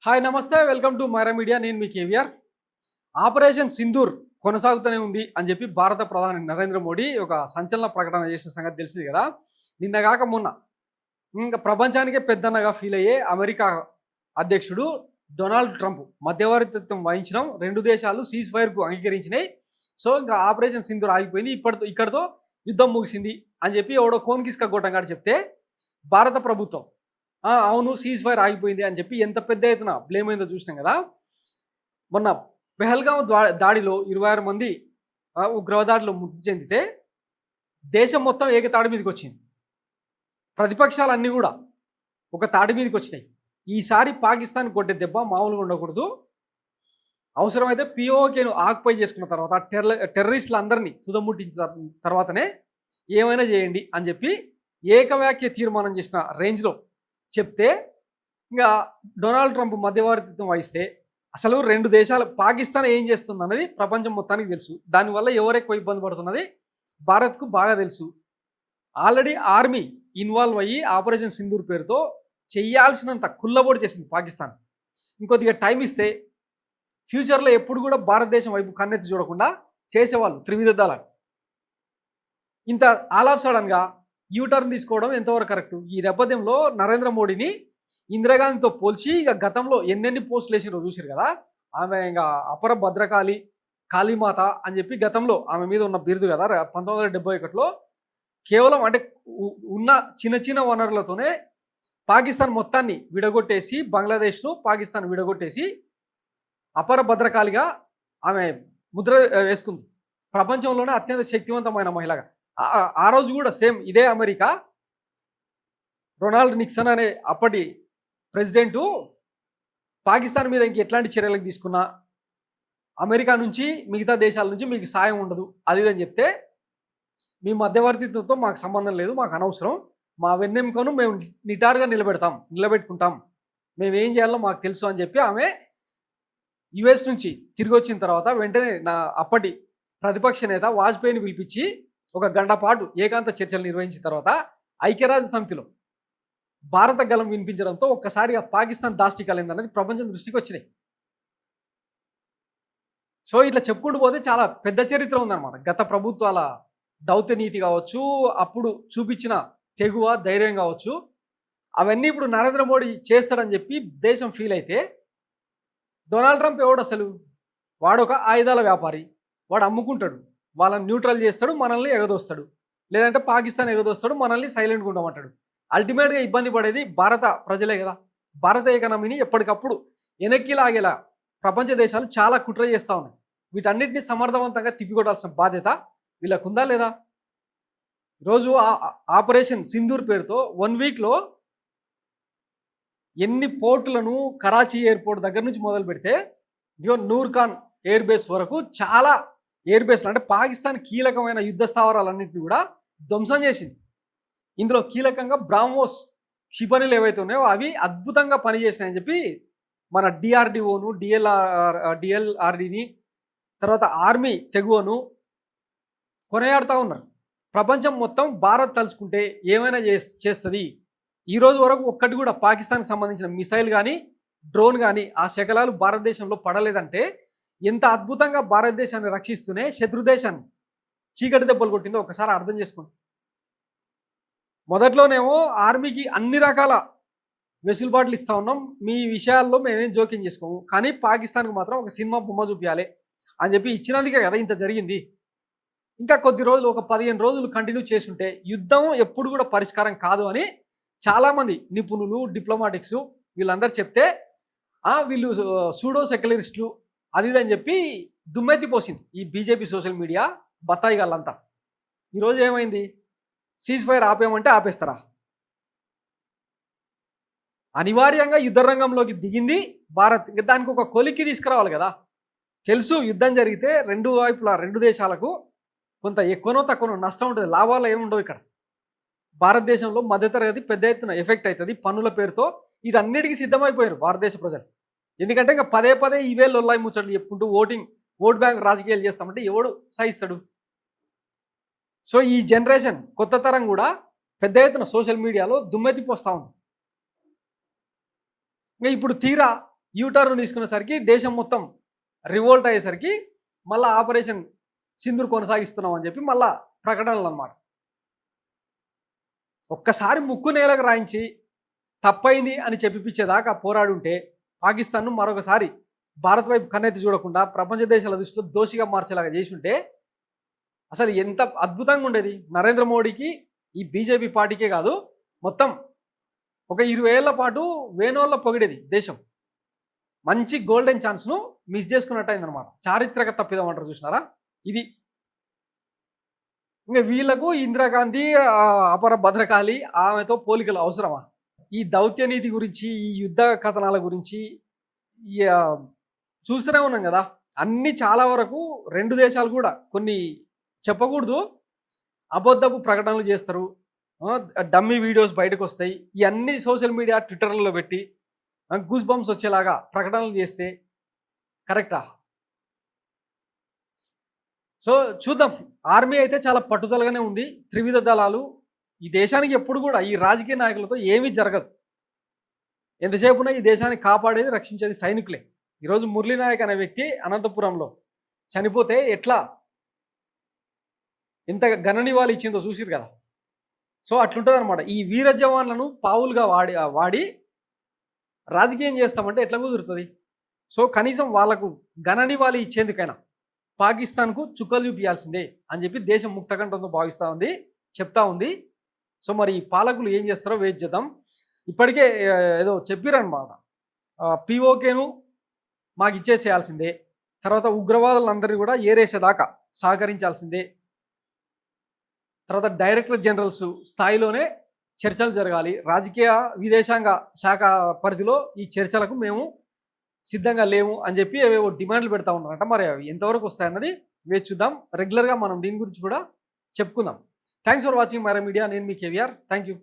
Hi నమస్తే welcome to Myra media. నేను మీ కేవీఆర్. ఆపరేషన్ సింధూర్ కొనసాగుతూనే ఉంది అని చెప్పి భారత ప్రధాని నరేంద్ర మోడీ ఒక సంచలన ప్రకటన చేసిన సంగతి తెలిసింది కదా. నిన్నగాక మొన్న ఇంకా ప్రపంచానికే పెద్దన్నగా ఫీల్ అయ్యే అమెరికా అధ్యక్షుడు డొనాల్డ్ ట్రంప్ మధ్యవర్తిత్వం వహించడం, రెండు దేశాలు సీజ్ ఫైర్కు అంగీకరించినాయి. సో ఇంకా ఆపరేషన్ సింధూర్ ఆగిపోయింది, ఇక్కడితో యుద్ధం ముగిసింది అని చెప్పి ఎవడో కోన్కిస్క గొట్టంగాడు చెప్తే భారత ప్రభుత్వం అవును సీజ్ ఫైర్ ఆగిపోయింది అని చెప్పి ఎంత పెద్ద ఎత్తున బ్లేమ్ అయిందో చూసినాం కదా. మొన్న పెహల్గాం దాడిలో 26 మంది ఉగ్రవాదాడిలో మృతి చెందితే దేశం మొత్తం ఏకతాడి మీదకి వచ్చింది. ప్రతిపక్షాలన్నీ కూడా ఒక తాడి మీదకి వచ్చినాయి. ఈసారి పాకిస్తాన్ కొట్టే దెబ్బ మామూలుగా ఉండకూడదు. అవసరమైతే పిఓకేను ఆక్యుపై చేసుకున్న తర్వాత టెర్రరిస్టులు అందరినీ తుదముట్టించిన తర్వాతనే ఏమైనా చేయండి అని చెప్పి ఏకవాక్య తీర్మానం చేసిన రేంజ్లో చెప్తే ఇంకా డొనాల్డ్ ట్రంప్ మధ్యవర్తిత్వం వహిస్తే అసలు రెండు దేశాలు పాకిస్తాన్ ఏం చేస్తుంది అన్నది ప్రపంచం మొత్తానికి తెలుసు. దానివల్ల ఎవరు ఎక్కువ ఇబ్బంది పడుతున్నది భారత్కు బాగా తెలుసు. ఆల్రెడీ ఆర్మీ ఇన్వాల్వ్ అయ్యి ఆపరేషన్ సింధూర్ పేరుతో చేయాల్సినంత కుల్లబోడి చేసింది పాకిస్తాన్. ఇంకొద్దిగా టైం ఇస్తే ఫ్యూచర్లో ఎప్పుడు కూడా భారతదేశం వైపు కన్నెత్తి చూడకుండా చేసేవాళ్ళు త్రివిధ దళాలు. ఇంత ఆల్ ఆఫ్ సడన్గా యూటర్న్ తీసుకోవడం ఎంతవరకు కరెక్టు? ఈ నేపథ్యంలో నరేంద్ర మోడీని ఇందిరాగాంధీతో పోల్చి ఇక గతంలో ఎన్నెన్ని పోస్టులు వేసినారో చూసారు కదా. ఆమె ఇంకా అపర భద్రకాళి, కాళీమాత అని చెప్పి గతంలో ఆమె మీద ఉన్న బిరుదు కదా 1971లో కేవలం అంటే ఉన్న చిన్న చిన్న వనరులతోనే పాకిస్తాన్ మొత్తాన్ని విడగొట్టేసి, బంగ్లాదేశ్ను పాకిస్తాన్ విడగొట్టేసి అపర భద్రకాళిగా ఆమె ముద్ర వేసుకుంది. ప్రపంచంలోనే అత్యంత శక్తివంతమైన మహిళగా. ఆ రోజు కూడా సేమ్ ఇదే అమెరికా రొనాల్డ్ నిక్సన్ అనే అప్పటి ప్రెసిడెంటు పాకిస్తాన్ మీద ఇంక ఎట్లాంటి చర్యలకు తీసుకున్నా అమెరికా నుంచి మిగతా దేశాల నుంచి మీకు సాయం ఉండదు అది అని చెప్తే, మీ మధ్యవర్తిత్వంతో మాకు సంబంధం లేదు, మాకు అనవసరం, మా వెన్నెముకను మేము నిటారుగా నిలబెట్టుకుంటాం, మేము ఏం చేయాలో మాకు తెలుసు అని చెప్పి ఆమె యుఎస్ నుంచి తిరిగి వచ్చిన తర్వాత వెంటనే అప్పటి ప్రతిపక్ష నేత వాజ్పేయిని పిలిపించి ఒక గంట పాటు ఏకాంత చర్చలు నిర్వహించిన తర్వాత ఐక్యరాజ్య సమితిలో భారత గలం వినిపించడంతో ఒక్కసారిగా పాకిస్తాన్ దాష్టికాలు ఏందన్నది ప్రపంచం దృష్టికి వచ్చినాయి. సో ఇట్లా చెప్పుకుంటూ పోతే చాలా పెద్ద చరిత్ర ఉందన్నమాట. గత ప్రభుత్వాల దౌత్య నీతి కావచ్చు, అప్పుడు చూపించిన తెగువ ధైర్యం కావచ్చు, అవన్నీ ఇప్పుడు నరేంద్ర మోడీ చేస్తాడని చెప్పి దేశం ఫీల్ అయితే, డొనాల్డ్ ట్రంప్ ఎవడు అసలు? వాడొక ఆయుధాల వ్యాపారి, వాడు అమ్ముకుంటాడు, వాళ్ళని న్యూట్రల్ చేస్తాడు, మనల్ని ఎగదోస్తాడు, లేదంటే పాకిస్తాన్ ఎగదోస్తాడు, మనల్ని సైలెంట్గా ఉండమంటాడు. అల్టిమేట్గా ఇబ్బంది పడేది భారత ప్రజలే కదా. భారత ఎకానమీని ఎప్పటికప్పుడు వెనక్కి లాగేలా ప్రపంచ దేశాలు చాలా కుట్ర చేస్తూ ఉన్నాయి. వీటన్నిటిని సమర్థవంతంగా తిప్పికొట్టాల్సిన బాధ్యత వీళ్ళకుందా లేదా? ఈరోజు ఆపరేషన్ సింధూర్ పేరుతో 1 వీక్లో ఎన్ని పోర్టులను కరాచీ ఎయిర్పోర్ట్ దగ్గర నుంచి మొదలు పెడితే నూర్ ఖాన్ ఎయిర్ బేస్ వరకు చాలా ఎయిర్ బేస్లు అంటే పాకిస్తాన్ కీలకమైన యుద్ధ స్థావరాలన్నింటినీ కూడా ధ్వంసం చేసింది. ఇందులో కీలకంగా బ్రాహ్మోస్ క్షిపణులు ఏవైతే ఉన్నాయో అవి అద్భుతంగా పనిచేసినాయని చెప్పి మన డిఆర్డిఓను, డిఎల్ఆర్డిని, తర్వాత ఆర్మీ తెగువను కొనయాడుతూ ఉన్నారు. ప్రపంచం మొత్తం భారత్ తలుచుకుంటే ఏమైనా చేస్తుంది. ఈరోజు వరకు ఒక్కటి కూడా పాకిస్తాన్కి సంబంధించిన మిసైల్ కానీ డ్రోన్ కానీ ఆ శకలాలు భారతదేశంలో పడలేదంటే ఎంత అద్భుతంగా భారతదేశాన్ని రక్షిస్తూనే శత్రుదేశాన్ని చీకటి దెబ్బలు కొట్టిందో ఒకసారి అర్థం చేసుకోండి. మొదట్లోనేమో ఆర్మీకి అన్ని రకాల వెసులుబాట్లు ఇస్తూ ఉన్నాం, మీ విషయాల్లో మేమేం జోక్యం చేసుకోము, కానీ పాకిస్తాన్కి మాత్రం ఒక సినిమా బొమ్మ చూపించాలి అని చెప్పి ఇచ్చినందుకే కదా ఇంత జరిగింది. ఇంకా కొద్ది రోజులు, ఒక 15 రోజులు కంటిన్యూ చేస్తుంటే యుద్ధం ఎప్పుడు కూడా పరిష్కారం కాదు అని చాలామంది నిపుణులు, డిప్లొమాటిక్స్ వీళ్ళందరూ చెప్తే వీళ్ళు సూడో సెక్యులరిస్టులు అది అని చెప్పి దుమ్మెత్తిపోసింది ఈ బీజేపీ సోషల్ మీడియా బత్తాయి గాళ్ళంతా. ఈరోజు ఏమైంది? సీజ్ ఫైర్ ఆపేయమంటే ఆపేస్తారా? అనివార్యంగా యుద్ధ రంగంలోకి దిగింది భారత్. దానికి ఒక కొలిక్కి తీసుకురావాలి కదా. తెలుసు యుద్ధం జరిగితే రెండు వైపులా రెండు దేశాలకు కొంత ఎక్కువనో తక్కువనో నష్టం ఉంటుంది, లాభాలు ఏముండవు. ఇక్కడ భారతదేశంలో మధ్యతరగతి పెద్ద ఎత్తున ఎఫెక్ట్ అవుతుంది పన్నుల పేరుతో. వీటన్నిటికీ సిద్ధమైపోయారు భారతదేశ ప్రజలు. ఎందుకంటే ఇంకా పదే ఇవే లొల్లాయి ముచ్చట్లు చెప్పుకుంటూ ఓట్ బ్యాంక్ రాజకీయాలు చేస్తామంటే ఎవడు సహిస్తాడు? సో ఈ జనరేషన్ కొత్త తరం కూడా పెద్ద ఎత్తున సోషల్ మీడియాలో దుమ్మెత్తిపోస్తూ ఉంది. ఇప్పుడు తీరా యూటర్న్ తీసుకునేసరికి దేశం మొత్తం రివోల్ట్ అయ్యేసరికి మళ్ళీ ఆపరేషన్ సింధూర్ కొనసాగిస్తున్నాం అని చెప్పి మళ్ళా ప్రకటనలు అన్నమాట. ఒక్కసారి ముక్కు నేలకు రాయించి తప్పైంది అని చెప్పిపించేదాకా పోరాడుంటే పాకిస్తాన్ను మరొకసారి భారత్ వైపు కన్నెత్తి చూడకుండా ప్రపంచ దేశాల దృష్టిలో దోషిగా మార్చేలాగా చేసి ఉంటే అసలు ఎంత అద్భుతంగా ఉండేది. నరేంద్ర మోడీకి ఈ బీజేపీ పార్టీకే కాదు, మొత్తం ఒక 20 ఏళ్ల పాటు వేణోళ్ళ పొగిడేది దేశం. మంచి గోల్డెన్ ఛాన్స్ను మిస్ చేసుకున్నట్టు అయిందనమాట. చారిత్రక తప్పిదం అంటారు చూసినారా ఇది. ఇంకా వీళ్ళకు ఇందిరాగాంధీ, అపర భద్రకాళి ఆమెతో పోలికలు అవసరమా? ఈ దౌత్య నీతి గురించి, ఈ యుద్ధ కథనాల గురించి చూస్తూనే ఉన్నాం కదా. అన్నీ చాలా వరకు రెండు దేశాలు కూడా కొన్ని చెప్పకూడదు అబద్ధపు ప్రకటనలు చేస్తారు, డమ్మీ వీడియోస్ బయటకు వస్తాయి. ఇవన్నీ సోషల్ మీడియా ట్విట్టర్లలో పెట్టి గూస్ బంప్స్ వచ్చేలాగా ప్రకటనలు చేస్తే కరెక్టా? సో చూద్దాం. ఆర్మీ అయితే చాలా పట్టుదలగానే ఉంది. త్రివిధ దళాలు ఈ దేశానికి ఎప్పుడు కూడా ఈ రాజకీయ నాయకులతో ఏమీ జరగదు. ఎంతసేపున ఈ దేశాన్ని కాపాడేది, రక్షించేది సైనికులే. ఈరోజు మురళీ నాయక్ అనే వ్యక్తి అనంతపురంలో చనిపోతే ఎట్లా ఎంత ఘననివాళి ఇచ్చిందో చూసిరు కదా. సో అట్లుంటుంది అనమాట. ఈ వీర జవాన్లను పావులుగా వాడి రాజకీయం చేస్తామంటే ఎట్లా కుదురుతుంది? సో కనీసం వాళ్ళకు ఘననివాళి ఇచ్చేందుకైనా పాకిస్తాన్కు చుక్కలు చూపించాల్సిందే అని చెప్పి దేశం ముక్తకంఠంతో భావిస్తూ ఉంది, చెప్తా ఉంది. సో మరి ఈ పాలకులు ఏం చేస్తారో వెయిట్ చేద్దాం. ఇప్పటికే ఏదో చెప్పిరనమాట, పీఓకేను మాకు ఇచ్చేసేయాల్సిందే, తర్వాత ఉగ్రవాదులందరినీ కూడా ఏరేసేదాకా సహకరించాల్సిందే, తర్వాత డైరెక్టర్ జనరల్స్ స్థాయిలోనే చర్చలు జరగాలి, రాజకీయ విదేశాంగ శాఖ పరిధిలో ఈ చర్చలకు మేము సిద్ధంగా లేము అని చెప్పి ఏవేవో డిమాండ్లు పెడతా ఉన్నారంట. మరి అవి ఎంతవరకు వస్తాయన్నది వేచి చూద్దాం. రెగ్యులర్గా మనం దీని గురించి కూడా చెప్పుకుందాం. Thanks for watching Myra media. నేను మీ కేవీఆర్. Thank you.